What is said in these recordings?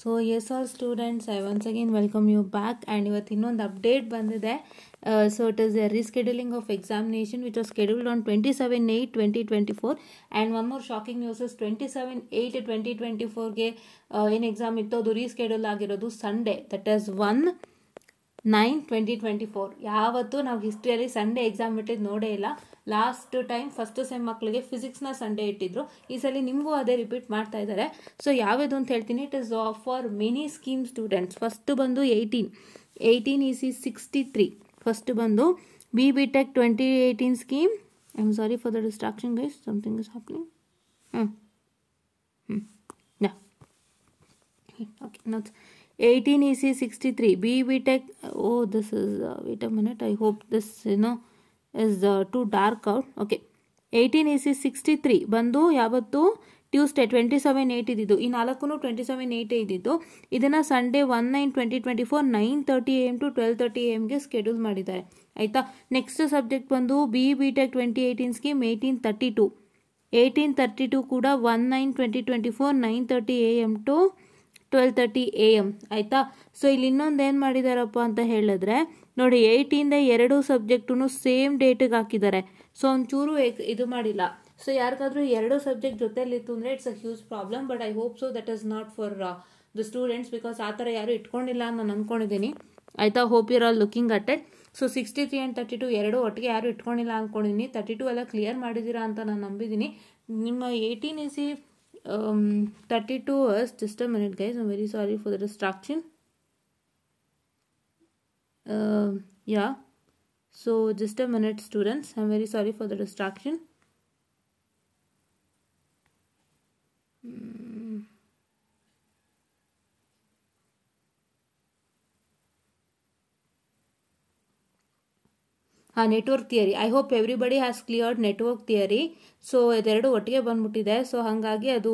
So yes all students, I once again welcome you back and ಇವತ್ತು ಇನ್ನೊಂದು update ಬಂದಿದೆ. So it is a rescheduling of examination which was scheduled on 27/8/2024 and one more shocking news is 27/8/2024 ಗೆ ಏನು exam ಇತ್ತು ಅದು reschedule ಆಗಿರೋದು Sunday, that is 1/9/2024. ಯಾವತ್ತೂ ನಾವು ಹಿಸ್ಟ್ರಿಯಲ್ಲಿ ಸಂಡೇ ಎಕ್ಸಾಮ್ ಇಟ್ಟಿದ್ದು ನೋಡೇ ಇಲ್ಲ. ಲಾಸ್ಟ್ ಟೈಮ್ ಫಸ್ಟ್ ಸೆಮ್ ಮಕ್ಕಳಿಗೆ ಫಿಸಿಕ್ಸ್ನ ಸಂಡೇ ಇಟ್ಟಿದ್ರು, ಈ ಸಲ ನಿಮಗೂ ಅದೇ ರಿಪೀಟ್ ಮಾಡ್ತಾ ಇದ್ದಾರೆ. ಸೊ ಯಾವ್ದು ಅಂತ ಹೇಳ್ತೀನಿ, it is for many scheme students. First ಬಂದು 18 EC 63. ಫಸ್ಟ್ ಬಂದು BB Tech 2018 scheme. I am sorry for the distraction guys, something is happening. Okay, now 18 EC 63 BB Tech. Oh, this is wait a minute, I hope this is too dark out. Okay, 18 EC 63 ಬಂದು ಯಾವತ್ತು Tuesday 27/8 ಇದ್ದಿದ್ದು. ಈ ನಾಲ್ಕು 27/8 ಇದ್ದಿದ್ದು. ಇದನ್ನ Sunday 1/9/2024 9:30 AM to 12:30 AM ಗೆ schedule ಮಾಡಿದ್ದಾರೆ. ಆಯ್ತಾ. ನೆಕ್ಸ್ಟ್ ಸಬ್ಜೆಕ್ಟ್ ಬಂದು BB Tech 2018 ಸ್ಕೀಮ್ 1832 ಕೂಡ 1/9/2024 9:30 AM to 12:30 AM. ಆಯಿತಾ. ಸೊ ಇಲ್ಲಿ ಇನ್ನೊಂದು ಏನು ಮಾಡಿದಾರಪ್ಪ ಅಂತ ಹೇಳಿದ್ರೆ ನೋಡಿ, 18 ಎರಡು ಸಬ್ಜೆಕ್ಟು ಸೇಮ್ ಡೇಟಿಗೆ ಹಾಕಿದ್ದಾರೆ. ಸೊ ಒಂಚೂರು ಇದು ಮಾಡಿಲ್ಲ. ಸೊ ಯಾರಿಗಾದ್ರೂ ಎರಡು ಸಬ್ಜೆಕ್ಟ್ ಜೊತೆಲಿತ್ತು ಅಂದರೆ it's a huge problem. But I hope so that is not for the students, because ಆ ಥರ ಯಾರು ಇಟ್ಕೊಂಡಿಲ್ಲ ಅಂತ ನಾನು ಅಂದ್ಕೊಂಡಿದ್ದೀನಿ. ಆಯಿತಾ. Hope you're all looking at it. So 63 and 32 ಎರಡು ಒಟ್ಟಿಗೆ ಯಾರು ಇಟ್ಕೊಂಡಿಲ್ಲ ಅಂದ್ಕೊಂಡಿದ್ದೀನಿ. 32 ಎಲ್ಲ ಕ್ಲಿಯರ್ ಮಾಡಿದ್ದೀರಾ ಅಂತ ನಾನು ನಂಬಿದ್ದೀನಿ. ನಿಮ್ಮ 18 EC 32 is just a minute guys, I'm very sorry for the distraction. Yeah, so just a minute students, I'm very sorry for the distraction. Network theory, I hope everybody has cleared network theory. So ಇದೆರಡು ಒಟ್ಟಿಗೆ ಬಂದ್ಬಿಟ್ಟಿದೆ. So ಹಾಗಾಗಿ ಅದು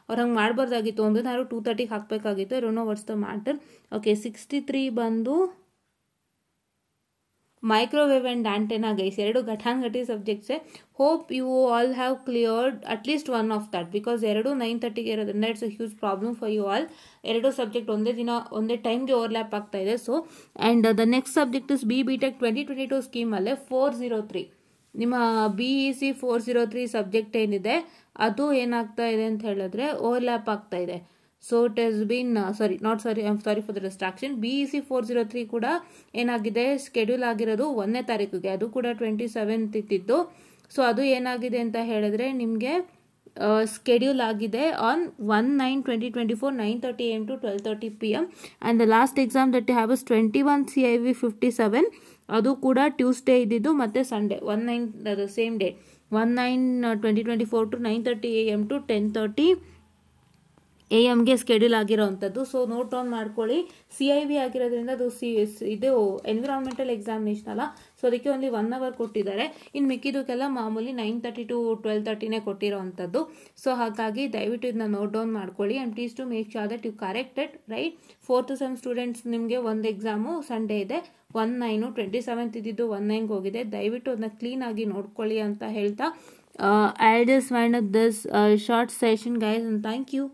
ಅವ್ರು ಹಂಗೆ ಮಾಡಬಾರ್ದಾಗಿತ್ತು. ಒಂದು ನಾನು 2:30ಗೆ ಹಾಕಬೇಕಾಗಿತ್ತು. I don't know what's the matter. Okay, 63 ಬಂದು ಮೈಕ್ರೋವೇವ್ ಆ್ಯಂಡ್ ಆಂಟೆನಾ ಗೈಸ್. ಎರಡು ಘಟಾನುಘಟಿ ಸಬ್ಜೆಕ್ಟ್ಸೇ. Hope you all have cleared at least one of that, because ಎರಡು 9:30ಗೆ ಇರೋದ್ರಿಂದ it's a huge problem for you all. ಎರಡು ಸಬ್ಜೆಕ್ಟ್ ಒಂದೇ ಟೈಮ್ಗೆ ಓವರ್ಲ್ಯಾಪ್ ಆಗ್ತಾ ಇದೆ. So and the next subject is BB Tech 2022 ಸ್ಕೀಮಲ್ಲೇ 403. ನಿಮ್ಮ BEC 403 ಸಬ್ಜೆಕ್ಟ್ ಏನಿದೆ ಅದು ಏನಾಗ್ತಾ ಇದೆ ಅಂತ ಹೇಳಿದ್ರೆ ಓವರ್ಲ್ಯಾಪ್ ಆಗ್ತಾ ಇದೆ. So it has been I am sorry for the distraction. BEC 403 ಕೂಡ ಏನಾಗಿದೆ, ಸ್ಕೆಡ್ಯೂಲ್ ಆಗಿರೋದು 1ನೇ ತಾರೀಕಿಗೆ, ಅದು ಕೂಡ 27th ಇತ್ತಿದ್ದು. ಸೊ ಅದು ಏನಾಗಿದೆ ಅಂತ ಹೇಳಿದ್ರೆ ನಿಮಗೆ ಸ್ಕೆಡ್ಯೂಲ್ ಆಗಿದೆ on 1/9/2024 9:30 AM to 12:30 PM. And the last exam that you have is 21 CIV 57. ಅದು ಕೂಡ ಟ್ಯೂಸ್ಡೇ ಇದ್ದಿದ್ದು ಮತ್ತು Sunday 1/9 same day 1/9/2024 to 9:30 AM to 10:30 AM schedule ಆಗಿರೋವಂಥದ್ದು. ಸೊ ನೋಟ್ ಡೌನ್ ಮಾಡ್ಕೊಳ್ಳಿ. CIV ಆಗಿರೋದ್ರಿಂದ ಅದು ಇದು ಎನ್ವಿರಾನ್ಮೆಂಟಲ್ ಎಕ್ಸಾಮಿನೇಷನ್ ಅಲ್ಲ. ಸೊ ಅದಕ್ಕೆ ಓನ್ಲಿ 1 hour ಕೊಟ್ಟಿದ್ದಾರೆ. ಇನ್ನು ಮಿಕ್ಕಿದಕ್ಕೆಲ್ಲ ಮಾಮೂಲಿ 9:30 to 12:30 ಕೊಟ್ಟಿರೋವಂಥದ್ದು. ಸೊ ಹಾಗಾಗಿ ದಯವಿಟ್ಟು ಇದನ್ನ ನೋಟ್ ಡೌನ್ ಮಾಡ್ಕೊಳ್ಳಿ. And please to make sure that you corrected right. 4th sem students ನಿಮಗೆ ಒಂದು ಎಕ್ಸಾಮು ಸಂಡೇ ಇದೆ 1/9, 27th ಇದ್ದಿದ್ದು 1/9ಗೆ ಹೋಗಿದೆ. ದಯವಿಟ್ಟು ಅದನ್ನ ಕ್ಲೀನಾಗಿ ನೋಡ್ಕೊಳ್ಳಿ ಅಂತ ಹೇಳ್ತಾ I'll just wind up this short session guys, and thank you.